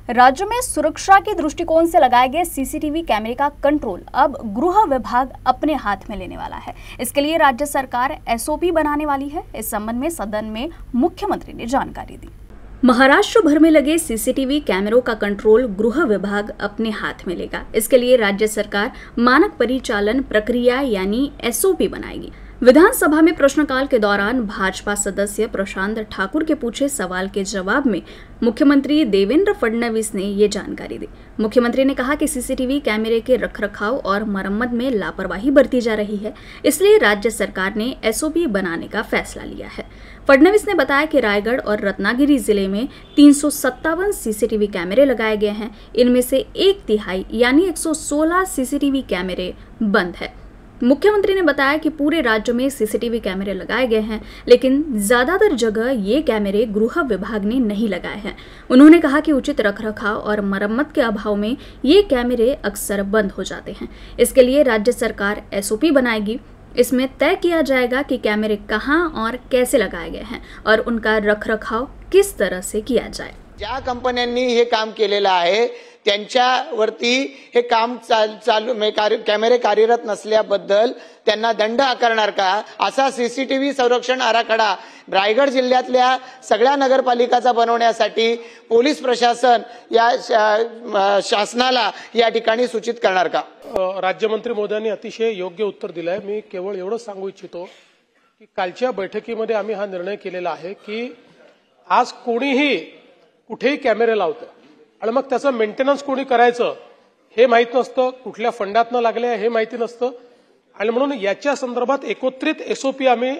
राज्य में सुरक्षा के दृष्टिकोण से लगाए गए सीसीटीवी कैमरे का कंट्रोल अब गृह विभाग अपने हाथ में लेने वाला है। इसके लिए राज्य सरकार एसओपी बनाने वाली है। इस संबंध में सदन में मुख्यमंत्री ने जानकारी दी। महाराष्ट्र भर में लगे सीसीटीवी कैमरों का कंट्रोल गृह विभाग अपने हाथ में लेगा। इसके लिए राज्य सरकार मानक परिचालन प्रक्रिया यानी एसओपी बनाएगी। विधानसभा में प्रश्नकाल के दौरान भाजपा सदस्य प्रशांत ठाकुर के पूछे सवाल के जवाब में मुख्यमंत्री देवेंद्र फडणवीस ने ये जानकारी दी। मुख्यमंत्री ने कहा कि सीसीटीवी कैमरे के रखरखाव और मरम्मत में लापरवाही बरती जा रही है, इसलिए राज्य सरकार ने एसओपी बनाने का फैसला लिया है। फडणवीस ने बताया कि रायगढ़ और रत्नागिरी जिले में 357 सीसीटीवी कैमरे लगाए गए हैं। इनमें से 1/3 यानी 116 सीसीटीवी कैमरे बंद है। मुख्यमंत्री ने बताया कि पूरे राज्य में सीसीटीवी कैमरे लगाए गए हैं, लेकिन ज्यादातर जगह ये कैमरे गृह विभाग ने नहीं लगाए हैं। उन्होंने कहा कि उचित रखरखाव और मरम्मत के अभाव में ये कैमरे अक्सर बंद हो जाते हैं। इसके लिए राज्य सरकार एसओपी बनाएगी। इसमें तय किया जाएगा कि कैमरे कहां और कैसे लगाए गए हैं और उनका रखरखाव किस तरह से किया जाए। ज्या कंपन्यांनी हे काम केलेलं आहे त्यांच्यावरती हे काम चालू कॅमेरे कार्यरत नसल्याबद्दल त्यांना दंड आकारणार का, असा सीसीटीव्ही संरक्षण आराखडा रायगड जिल्ह्यातल्या सगळ्या नगरपालिकांचा बनवण्यासाठी पोलीस प्रशासन या शासनाला या ठिकाणी सूचित करणार का? राज्यमंत्री मोदयांनी अतिशय योग्य उत्तर दिलंय। मी केवळ एवढंच सांगू इच्छितो की कालच्या बैठकीमध्ये आम्ही हा निर्णय केलेला आहे की आज कोणीही कुठेही कॅमेरे लावतं आणि मग त्याचं मेंटेनन्स कोणी करायचं हे माहित नसतं, कुठल्या फंडातनं लागले हे माहिती नसतं आणि म्हणून याच्या संदर्भात एकत्रित एसओपी आम्ही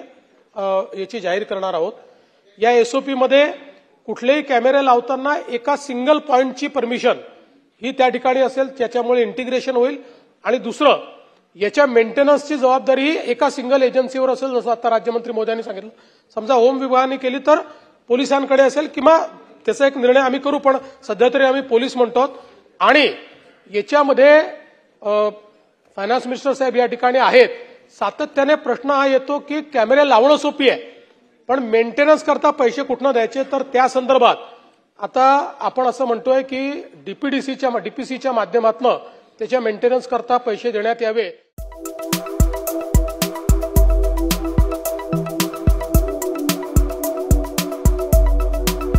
याची जाहीर करणार आहोत। या एसओपी मध्ये कुठलेही कॅमेरे लावताना एका सिंगल पॉइंटची परमिशन ही त्या ठिकाणी असेल, त्याच्यामुळे इंटिग्रेशन होईल आणि दुसरं याच्या मेंटेनन्सची जबाबदारी एका सिंगल एजन्सीवर असेल, जसं आता राज्यमंत्री मोदयांनी सांगितलं। समजा होम विभागाने केली तर पोलिसांकडे असेल किंवा त्याचा एक निर्णय आम्ही करू, पण सध्या तरी आम्ही पोलीस म्हणतो। आणि याच्यामध्ये फायनान्स मिनिस्टर साहेब या ठिकाणी आहेत। सातत्याने प्रश्न हा येतो की कॅमेरे लावणं सोपी आहे, पण मेंटेनन्स करता पैसे कुठनं द्यायचे, तर त्या संदर्भात आता आपण असं म्हणतोय की डीपीसीच्या माध्यमातून त्याच्या मेंटेनन्स करता पैसे देण्यात यावे।